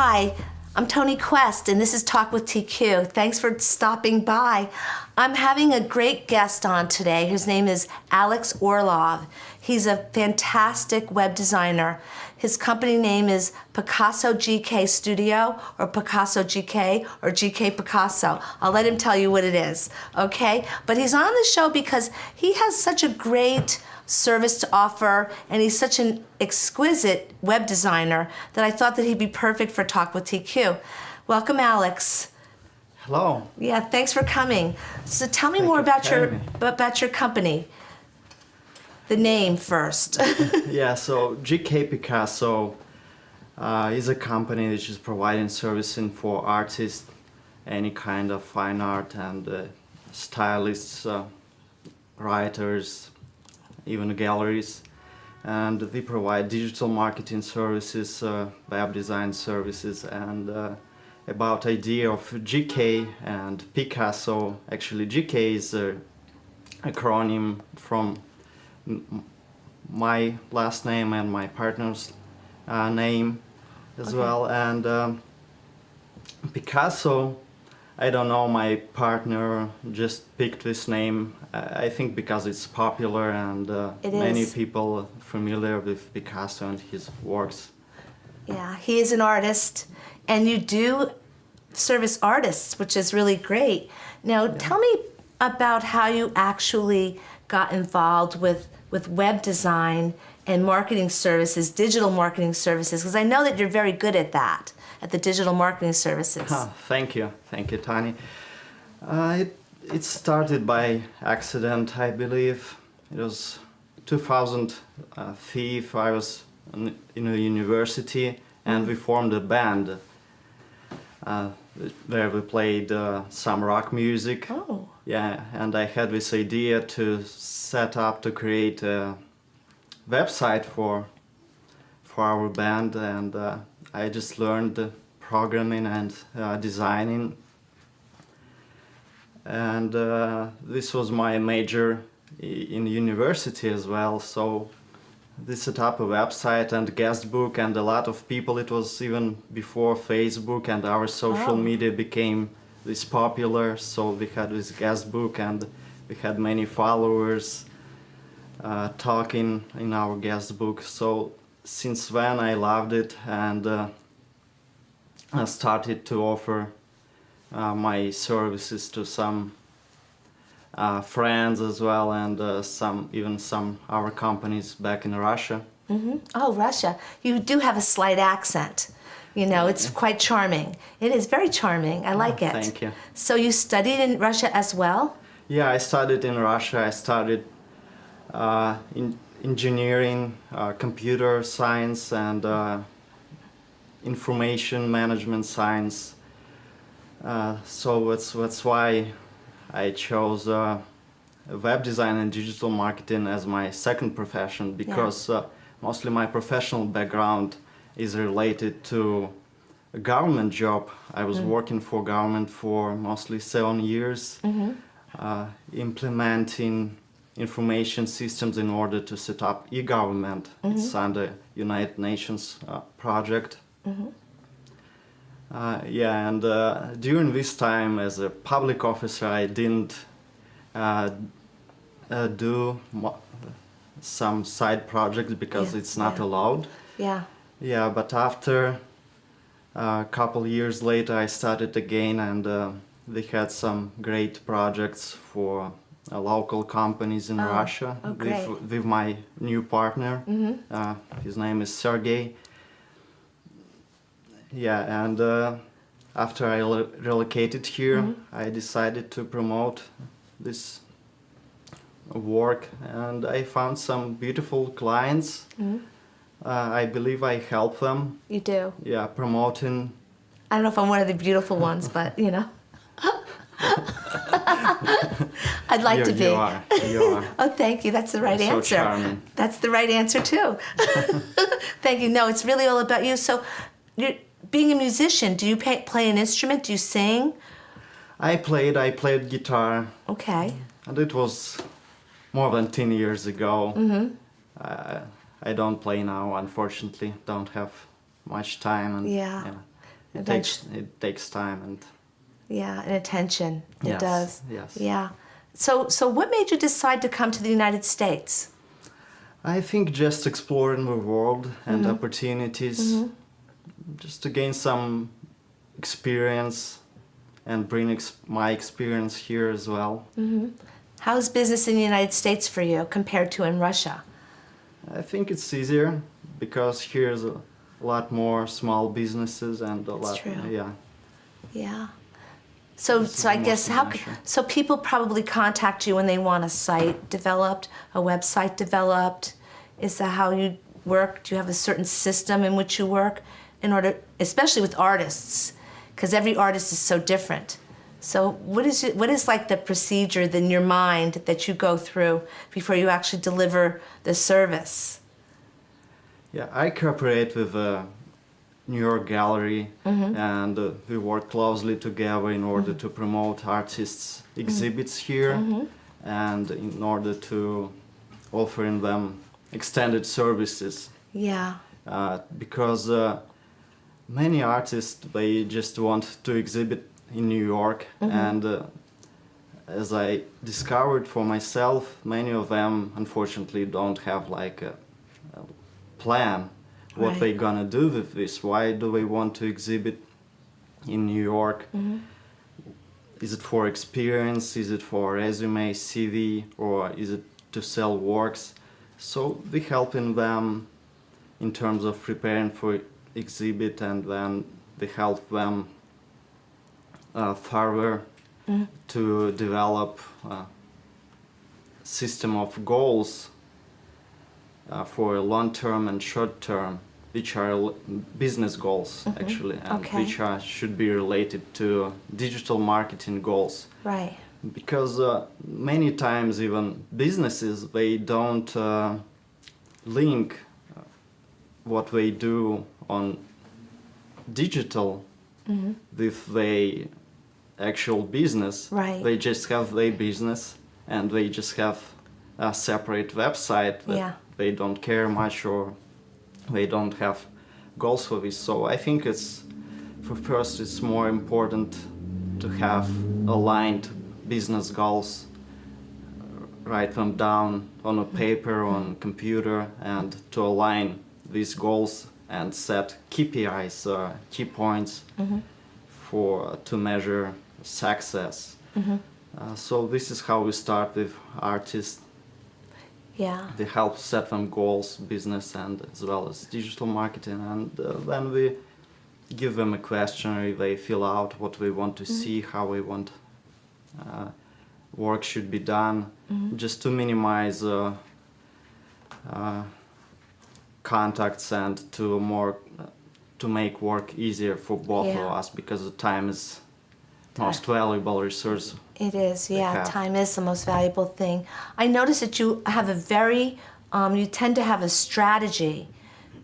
Hi, I'm Tony Quest, and this is Talk with TQ. Thanks for stopping by. I'm having a great guest on today. His name is Alex Orlov. He's a fantastic web designer. His company name is Picasso GK Studio, or Picasso GK, or GK Picasso. I'll let him tell you what it is, okay? But he's on the show because he has such a great service to offer, and he's such an exquisite web designer that I thought that he'd be perfect for Talk with TQ. Welcome, Alex. Hello. Yeah, thanks for coming. So tell me Thank more you for about your company. The name first. Yeah, so GK Picasso is a company which is providing servicing for artists, any kind of fine art, and stylists, writers, even galleries. And we provide digital marketing services, web design services, and about idea of GK and Picasso. Actually, GK is an acronym from my last name and my partner's name as well. And Picasso, I don't know, my partner just picked this name, I think because it's popular, and many people familiar with Picasso and his works. Yeah, he is an artist, and you do service artists, which is really great. Now, tell me about how you actually got involved with web design and marketing services, digital marketing services, because I know that you're very good at that, at the digital marketing services. Thank you, Tani. It started by accident, I believe. It was 2005. I was in a university, and we formed a band where we played some rock music. Oh. Yeah, and I had this idea to to create a website for our band, and I just learned programming and designing, and this was my major in university as well. So we set up a website and guest book, and a lot of people, it was even before Facebook and our social media became this popular, so we had this guest book, and we had many followers talking in our guest book. So since then I loved it, and I started to offer my services to some friends as well, and some our companies back in Russia. Mm-hmm. Oh, Russia. You do have a slight accent. You know, it's quite charming. It is very charming. I like it. Thank you. So you studied in Russia as well? Yeah, I studied in Russia. I studied in engineering, computer science, and information management science. So that's why I chose web design and digital marketing as my second profession, because mostly my professional background is related to a government job. I was working for government for mostly 7 years, implementing information systems in order to set up e-government. It's under United Nations project. And during this time as a public officer, I didn't do some side projects because it's not allowed. Yeah. Yeah, but after a couple years later, I started again, and we had some great projects for local companies in Russia with my new partner. His name is Sergey. Yeah, and after I relocated here, I decided to promote this work, and I found some beautiful clients. I believe I help them. You do? Yeah, promoting. I don't know if I'm one of the beautiful ones, but you know. I'd like to be. You are. Oh, thank you. That's the right You're answer. So charming. That's the right answer too. Thank you. No, it's really all about you. So, being a musician, do you play an instrument? Do you sing? I played guitar. Okay. And it was more than 10 years ago. I don't play now, unfortunately. Don't have much time. And, Yeah. it takes time and yeah, and attention. It yes, does. yes. Yeah. So what made you decide to come to the United States? I think just exploring the world and opportunities, just to gain some experience and bring my experience here as well. How's business in the United States for you compared to in Russia? I think it's easier because here's a lot more small businesses and a lot, true. yeah. Yeah. So This I is guess mostly Russia. so people probably contact you when they want a site developed, a website developed. Is that how you work? Do you have a certain system in which you work in order, especially with artists, because every artist is so different. So what is like the procedure in your mind that you go through before you actually deliver the service? Yeah, I cooperate with a New York gallery and we work closely together in order to promote artists' exhibits here and in order to offering them extended services. Yeah. Because many artists, they just want to exhibit in New York and as I discovered for myself, many of them unfortunately don't have like a plan what Right. they gonna do with this. Why do they want to exhibit in New York? Is it for experience? Is it for resume, CV, or is it to sell works? So we helping them in terms of preparing for exhibit, and then we help them further to develop a system of goals for long term and short term, which are business goals actually, and Okay. which should be related to digital marketing goals. Right. Because many times even businesses, they don't link what they do on digital with their actual business. Right. They just have their business and they just have a separate website that Yeah. they don't care much or they don't have goals for this. So I think it's, for first, it's more important to have aligned business goals, write them down on a paper, on computer, and to align these goals and set KPIs, key points for to measure success. So this is how we start with artists. Yeah. They help set them goals, business and as well as digital marketing, and then we give them a questionnaire. They fill out what we want to see, how we want work should be done, just to minimize contacts and to make work easier for both Yeah. of us, because the time is most valuable resource. It is, yeah. have. Time is the most valuable thing. I notice that you have a very, you tend to have a strategy,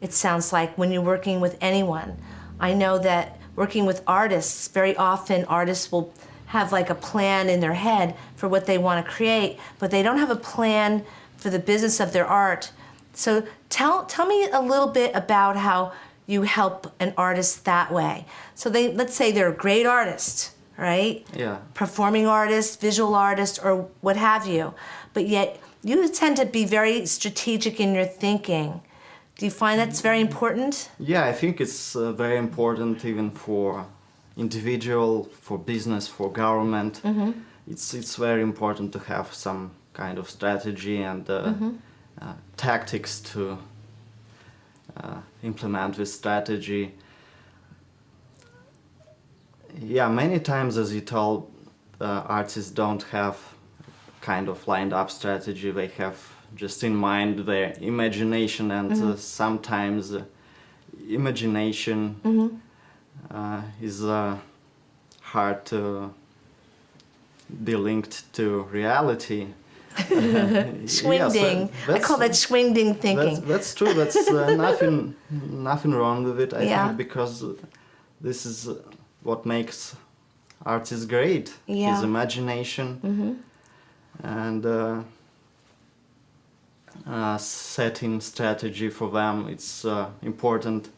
it sounds like, when you're working with anyone. I know that working with artists, very often artists will have like a plan in their head for what they want to create, but they don't have a plan for the business of their art. So tell me a little bit about how you help an artist that way. So let's say they're a great artist, right? Yeah. Performing artist, visual artist, or what have you. But yet you tend to be very strategic in your thinking. Do you find that's very important? Yeah, I think it's very important even for individual, for business, for government. It's very important to have some kind of strategy and tactics to implement this strategy. Yeah, many times, as you told, artists don't have kind of lined up strategy. They have just in mind their imagination, and sometimes imagination is hard to be linked to reality. Swing-ding. I call that swing-ding thinking. That's true. That's nothing wrong with it. I Yeah. think because this is what makes artists great. Yeah. His imagination and setting strategy for them. It's important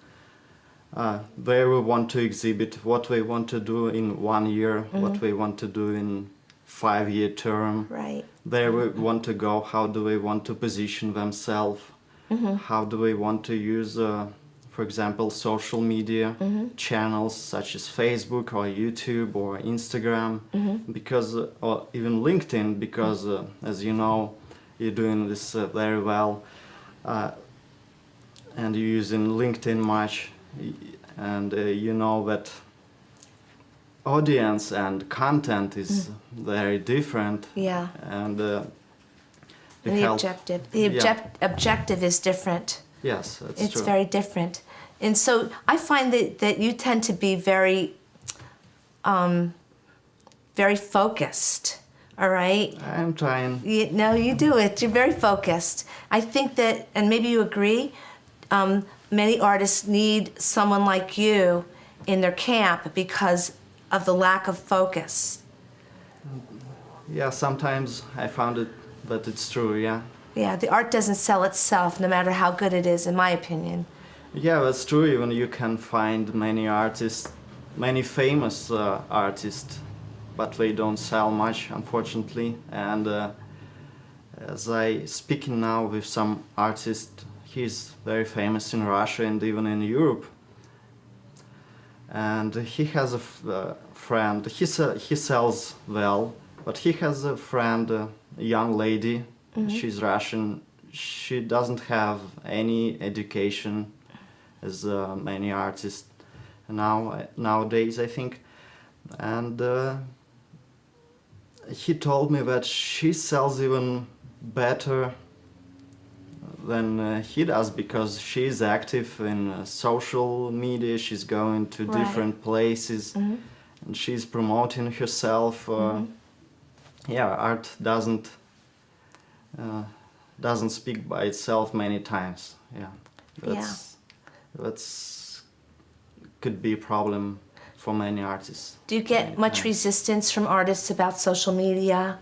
where we want to exhibit, what we want to do in 1 year, what we want to do in 5-year term, Right. where we want to go, how do we want to position themselves, how do we want to use, for example, social media channels such as Facebook or YouTube or Instagram, because or even LinkedIn, because as you know, you're doing this very well, and you're using LinkedIn much, and you know that audience and content is very different. Yeah. And And the objective. The objective is different. Yes, that's It's true. very different. And so I find that you tend to be very, very focused. All right? I'm trying. No, you do it. You're very focused. I think that, and maybe you agree, many artists need someone like you in their camp because of the lack of focus. Yeah, sometimes I found it that it's true, yeah. Yeah, the art doesn't sell itself, no matter how good it is, in my opinion. Yeah, that's true. Even you can find many artists, many famous artists, but they don't sell much, unfortunately. And as I speaking now with some artist, he's very famous in Russia and even in Europe. And he has a friend. He sells well, but he has a friend, a young lady. She's Russian. She doesn't have any education, as many artists nowadays, I think. And he told me that she sells even better than he does, because she's active in social media. She's going to Right. different places, and she's promoting herself. Yeah, art doesn't speak by itself many times. Yeah, that's could be a problem for many artists. Do you get many much times. resistance from artists about social media?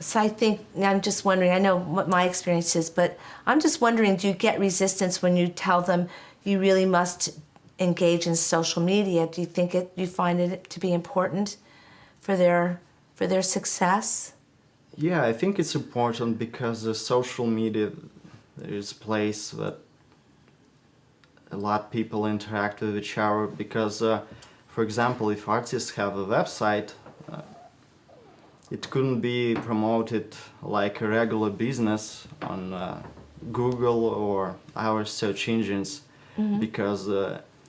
So I think, I'm just wondering, I know what my experience is, but I'm just wondering, do you get resistance when you tell them you really must engage in social media? Do you think you find it to be important for their success? Yeah, I think it's important because the social media, there is a place that a lot of people interact with each other. Because, for example, if artists have a website, it couldn't be promoted like a regular business on Google or our search engines, because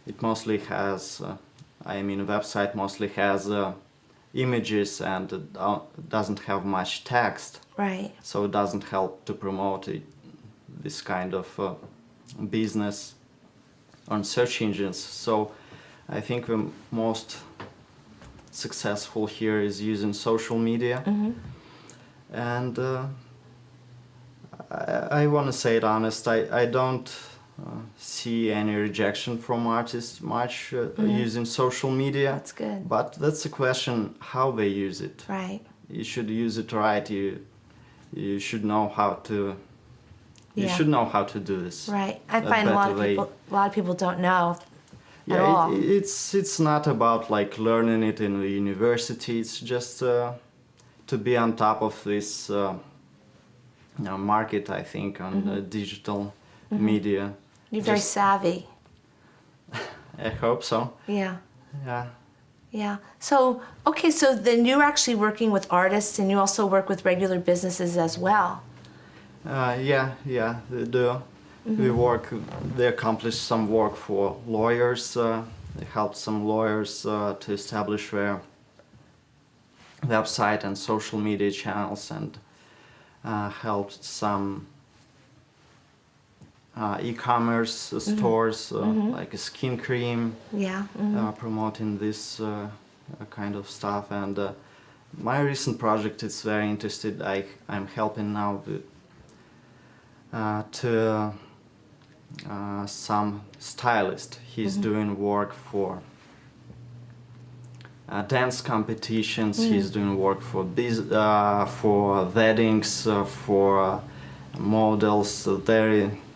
it mostly has, a website mostly has images and doesn't have much text. Right. So it doesn't help to promote this kind of business on search engines. So I think the most successful here is using social media. And I want to say it honest, I don't see any rejection from artists much using social media. That's good. But that's a question how they use it. Right. You should use it right. You should know how to. You Yeah. should know how to do this. Right. I a find a lot better of people don't know at Yeah, all. it's not about like learning it in the university. It's just to be on top of this market. I think on the digital media. You're very Just- savvy. I hope so. Yeah. Yeah. Yeah. So, okay, so then you're actually working with artists and you also work with regular businesses as well. Yeah, they do. They accomplish some work for lawyers. They help some lawyers to establish their website and social media channels, and helped some e-commerce stores like a skin cream, Yeah. promoting this kind of stuff. And my recent project is very interested. I'm helping now to some stylist. He's doing work for dance competitions. He's doing work for weddings, for models.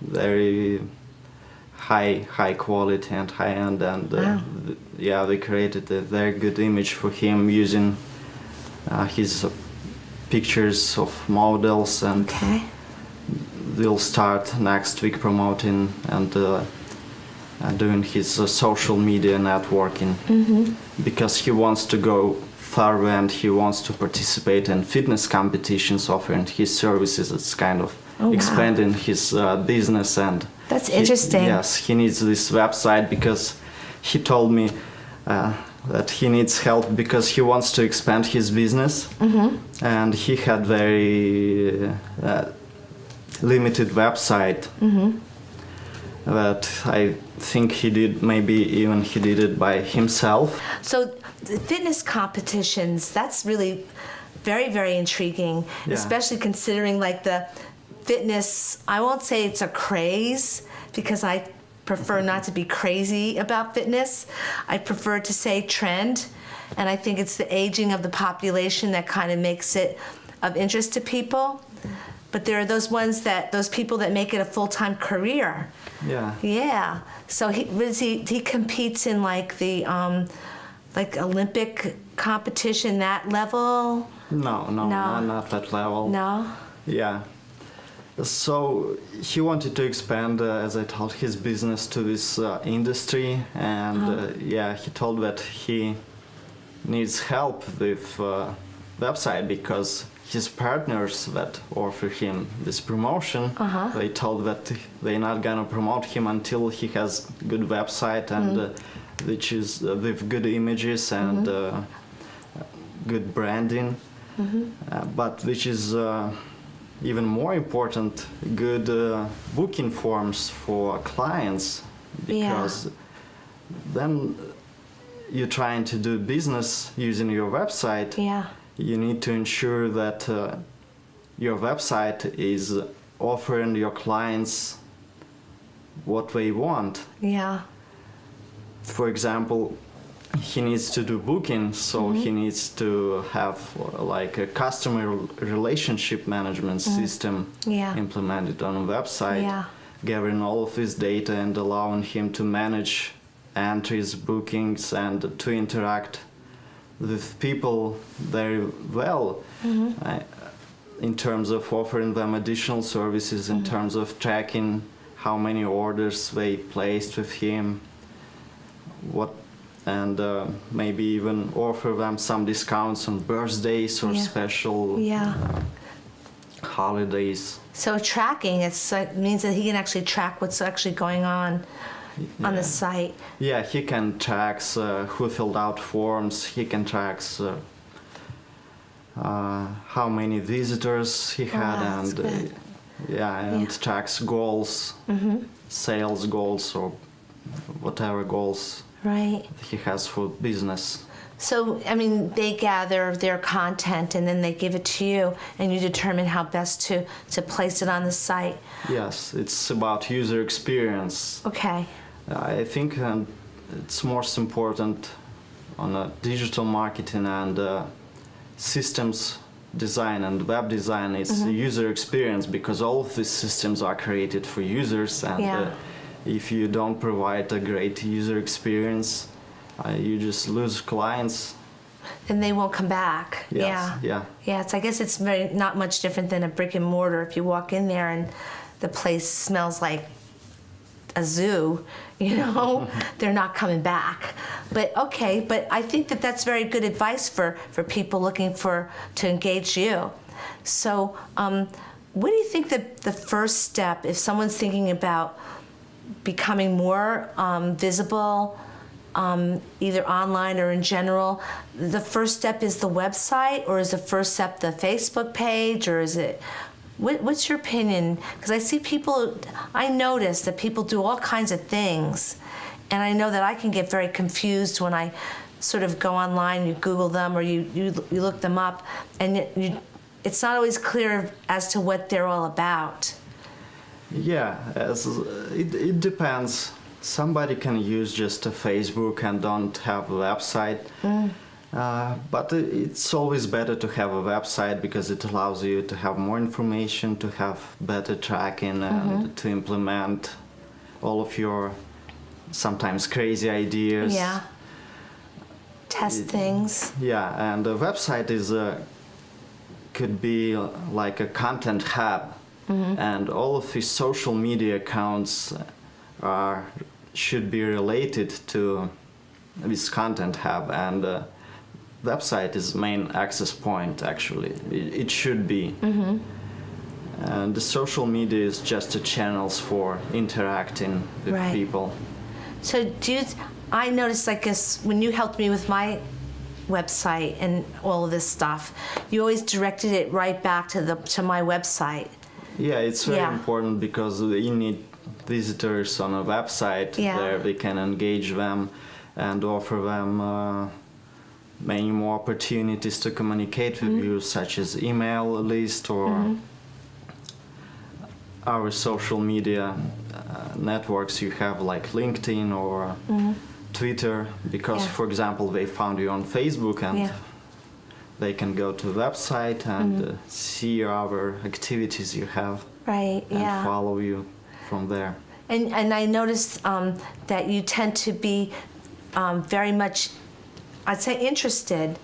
Very high quality and high end, and yeah, they created a very good image for him using his pictures of models, and Okay. we'll start next week promoting and doing his social media networking, because he wants to go further and he wants to participate in fitness competitions, offering his services. It's kind of expanding his business, and That's interesting. Yes, he needs this website because he told me that he needs help because he wants to expand his business, and he had very limited website that I think he did, maybe even he did it by himself. So the fitness competitions, that's really very, very intriguing, Yeah. especially considering like the fitness, I won't say it's a craze because I prefer not to be crazy about fitness. I prefer to say trend, and I think it's the aging of the population that kind of makes it of interest to people. But there are those people that make it a full-time career. Yeah. Yeah. So he competes in like the like Olympic competition, that level? No, not that level. No. Yeah. So he wanted to expand, as I told, his business to this industry, and yeah, he told that he needs help with website because his partners that offer him this promotion, they told that they're not gonna promote him until he has good website and which is with good images and good branding, but which is even more important, good booking forms for clients, because then you're trying to do business using your website. Yeah. You need to ensure that your website is offering your clients what they want. Yeah. For example, he needs to do booking, so he needs to have like a customer relationship management system implemented on a website, gathering all of his data and allowing him to manage entries, bookings, and to interact with people very well in terms of offering them additional services, in terms of tracking how many orders they placed with him, and maybe even offer them some discounts on birthdays or special holidays. So tracking, it means that he can actually track what's actually going on the site. Yeah, he can track who filled out forms, he can track how many visitors he had, and tracks goals, sales goals or whatever goals he has for business. So, I mean, they gather their content and then they give it to you, and you determine how best to place it on the site. Yes, it's about user experience. Okay. I think it's most important on digital marketing and systems design and web design is the user experience, because all of these systems are created for users, and if you don't provide a great user experience, you just lose clients. Then they won't come back. Yes, yeah. I guess it's not much different than a brick and mortar. If you walk in there and the place smells like a zoo, they're not coming back. But I think that's very good advice for people looking to engage you. So what do you think that the first step, if someone's thinking about becoming more visible, either online or in general, the first step is the website, or is the first step the Facebook page, or is it, what's your opinion? Because I notice that people do all kinds of things, and I know that I can get very confused when I sort of go online, you Google them or you look them up, and it's not always clear as to what they're all about. Yeah, it depends. Somebody can use just a Facebook and don't have a website, but it's always better to have a website because it allows you to have more information, to have better tracking, and to implement all of your sometimes crazy ideas. Yeah. Test things. Yeah, and the website is could be like a content hub, and all of these social media accounts should be related to this content hub, and website is main access point. Actually, it should be. And the social media is just the channels for interacting with Right. people. So I noticed, like, when you helped me with my website and all of this stuff, you always directed it right back to my website. Yeah, it's very Yeah. important because you need visitors on a website. Yeah. There they can engage them and offer them many more opportunities to communicate with you, such as email list or our social media networks. You have like LinkedIn or Twitter, because Yeah. for example they found you on Facebook, and Yeah. they can go to the website and see our activities you have Right. and Yeah. follow you from there. And I noticed that you tend to be very much, I'd say, interested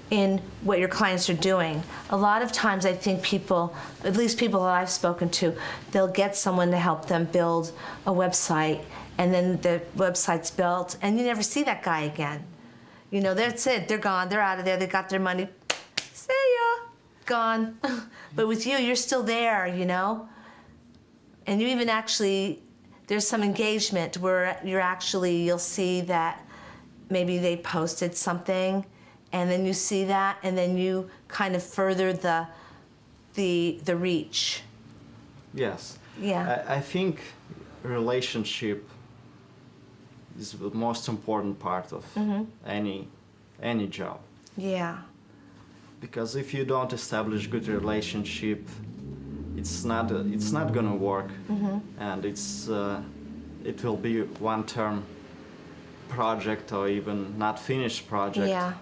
in what your clients are doing. A lot of times I think people, at least people that I've spoken to, they'll get someone to help them build a website, and then the website's built and you never see that guy again. You know, that's it, they're gone, they're out of there, they got their money, see ya, gone. But with you, you're still there, you know? And you even actually, there's some engagement where you'll see that maybe they posted something, and then you see that, and then you kind of further the reach. Yes. Yeah. I think relationship is the most important part of any job. Yeah. Because if you don't establish good relationship, it's not gonna work, and it will be one-term project or even not finished project. Yeah.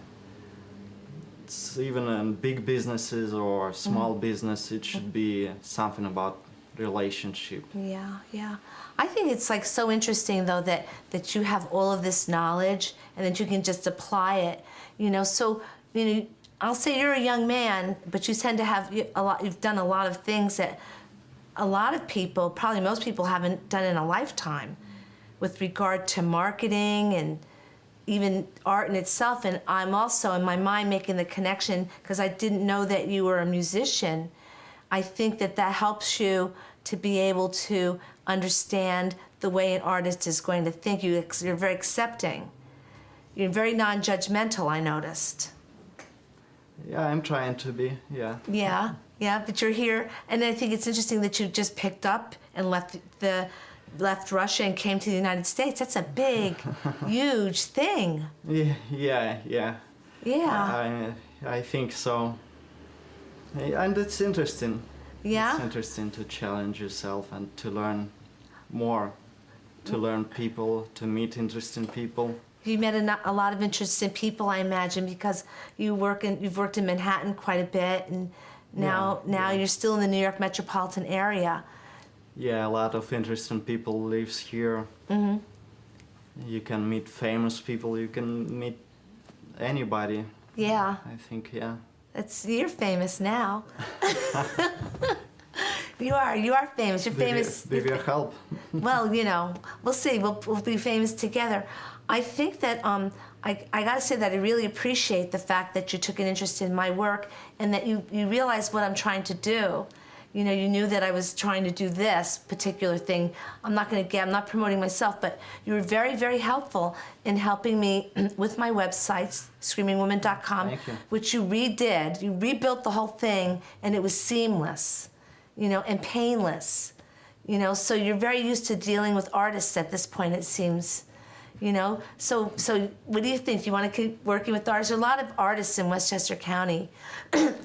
It's even in big businesses or small business, it should be something about relationship. Yeah, yeah. I think it's like so interesting though that you have all of this knowledge and that you can just apply it. You know, so you know, I'll say you're a young man, but you tend to have you've done a lot of things that a lot of people, probably most people, haven't done in a lifetime with regard to marketing and even art in itself. And I'm also in my mind making the connection, because I didn't know that you were a musician. I think that helps you to be able to understand the way an artist is going to think. You're very accepting. You're very non-judgmental, I noticed. Yeah, I'm trying to be, yeah. Yeah, yeah, but you're here, and I think it's interesting that you just picked up and left Russia and came to the United States. That's a big, huge thing. Yeah. Yeah. I think so. And it's interesting. Yeah? It's interesting to challenge yourself and to learn more, to learn people, to meet interesting people. You met a lot of interesting people, I imagine, because you've worked in Manhattan quite a bit, and now you're still in the New York metropolitan area. Yeah, a lot of interesting people lives here. Mm-hmm. You can meet famous people. You can meet anybody. Yeah. I think, yeah. You're famous now. You are famous. You're famous. With your help. Well, you know, we'll see. We'll be famous together. I think that I got to say that I really appreciate the fact that you took an interest in my work and that you realized what I'm trying to do. You know, you knew that I was trying to do this particular thing. I'm not promoting myself, but you were very, very helpful in helping me with my website, screamingwoman.com, Thank you. which you redid. You rebuilt the whole thing, and it was seamless, you know, and painless. You know, so you're very used to dealing with artists at this point, it seems. You know, so what do you think? Do you want to keep working with artists? There are a lot of artists in Westchester County,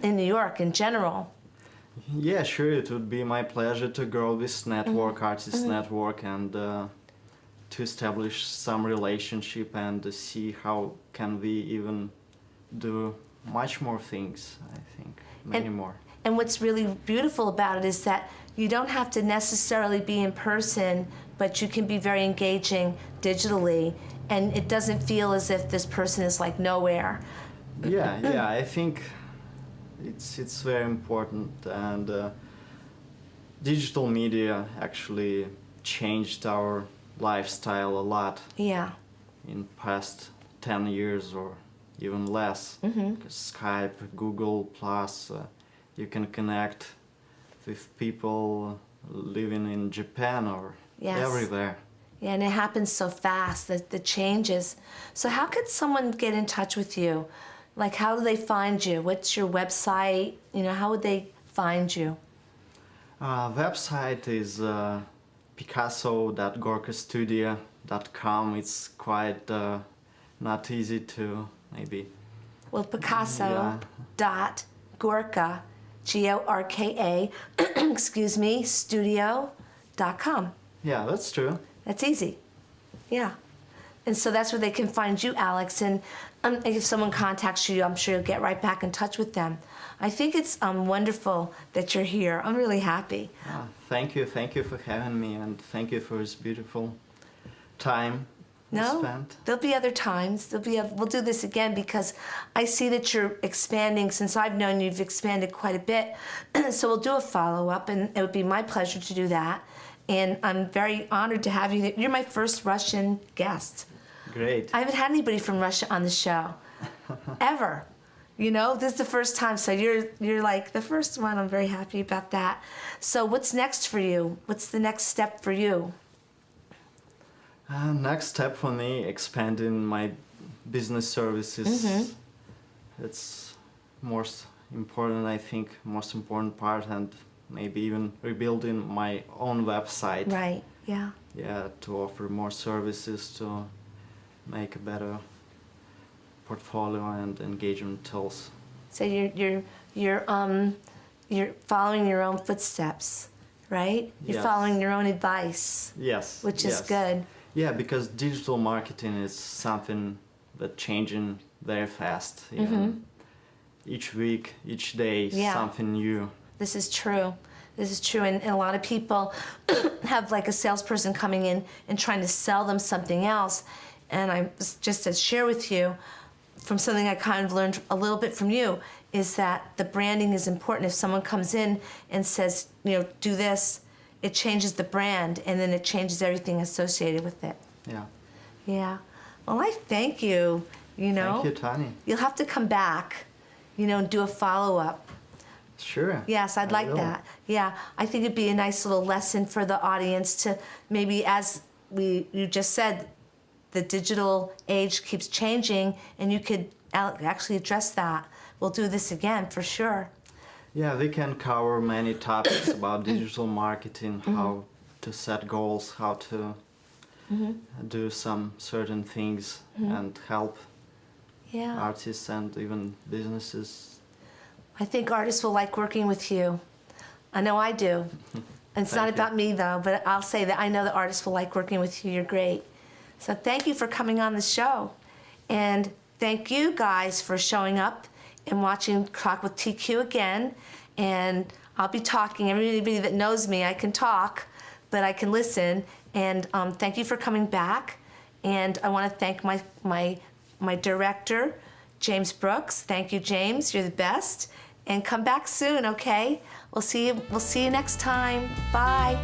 in New York in general. Yeah, sure. It would be my pleasure to grow this network, artist network, and to establish some relationship and to see how can we even do much more things. I think many more. And what's really beautiful about it is that you don't have to necessarily be in person but you can be very engaging digitally, and it doesn't feel as if this person is like nowhere. Yeah, I think it's very important, and digital media actually changed our lifestyle a lot Yeah. in past 10 years or even less. Skype, Google Plus, you can connect with people living in Japan or Yes. everywhere. Yeah, and it happens so fast, the changes. So how could someone get in touch with you? Like, how do they find you? What's your website? You know, how would they find you? Website is picasso.gorkastudio.com. It's quite not easy to maybe. Well, Picasso dot Gorka, Gorka, excuse me, studio.com. Yeah, that's true. That's easy. Yeah. And so that's where they can find you, Alex. And if someone contacts you, I'm sure you'll get right back in touch with them. I think it's wonderful that you're here. I'm really happy. Thank you for having me, and thank you for this beautiful time we No, spent. there'll be other times. We'll do this again because I see that you're expanding. Since I've known you've expanded quite a bit. So we'll do a follow-up, and it would be my pleasure to do that. And I'm very honored to have you. You're my first Russian guest. Great. I haven't had anybody from Russia on the show, ever. You know, this is the first time, so you're like the first one. I'm very happy about that. So what's next for you? What's the next step for you? Next step for me, expanding my business services. It's most important, I think, most important part, and maybe even rebuilding my own website. Right, yeah. Yeah, to offer more services, to make a better portfolio and engagement tools. So you're following your own footsteps, right? You're Yes. following your own advice. Yes. Which is yes. good. Yeah, because digital marketing is something that changing very fast. Each week, each day, Yeah. something new. This is true. This is true, and a lot of people have like a salesperson coming in and trying to sell them something else. And I just to share with you, from something I kind of learned a little bit from you, is that the branding is important. If someone comes in and says, you know, do this, it changes the brand, and then it changes everything associated with it. Yeah. Yeah. Well, I thank you. You know. Thank you, Tani. You'll have to come back, you know, and do a follow-up. Sure. Yes, I'd I like will. that. Yeah, I think it'd be a nice little lesson for the audience to maybe, as you just said, the digital age keeps changing, and you could actually address that. We'll do this again for sure. Yeah, we can cover many topics about digital marketing, how to set goals, how to do some certain things and help Yeah. artists and even businesses. I think artists will like working with you. I know I do. It's not Thank you. about me though, but I'll say that I know that artists will like working with you. You're great. So thank you for coming on the show. And thank you guys for showing up and watching Talk with TQ again. And I'll be talking. Everybody that knows me, I can talk, but I can listen. And thank you for coming back. And I want to thank my director, James Brooks. Thank you, James. You're the best. And come back soon, okay? We'll see you next time. Bye.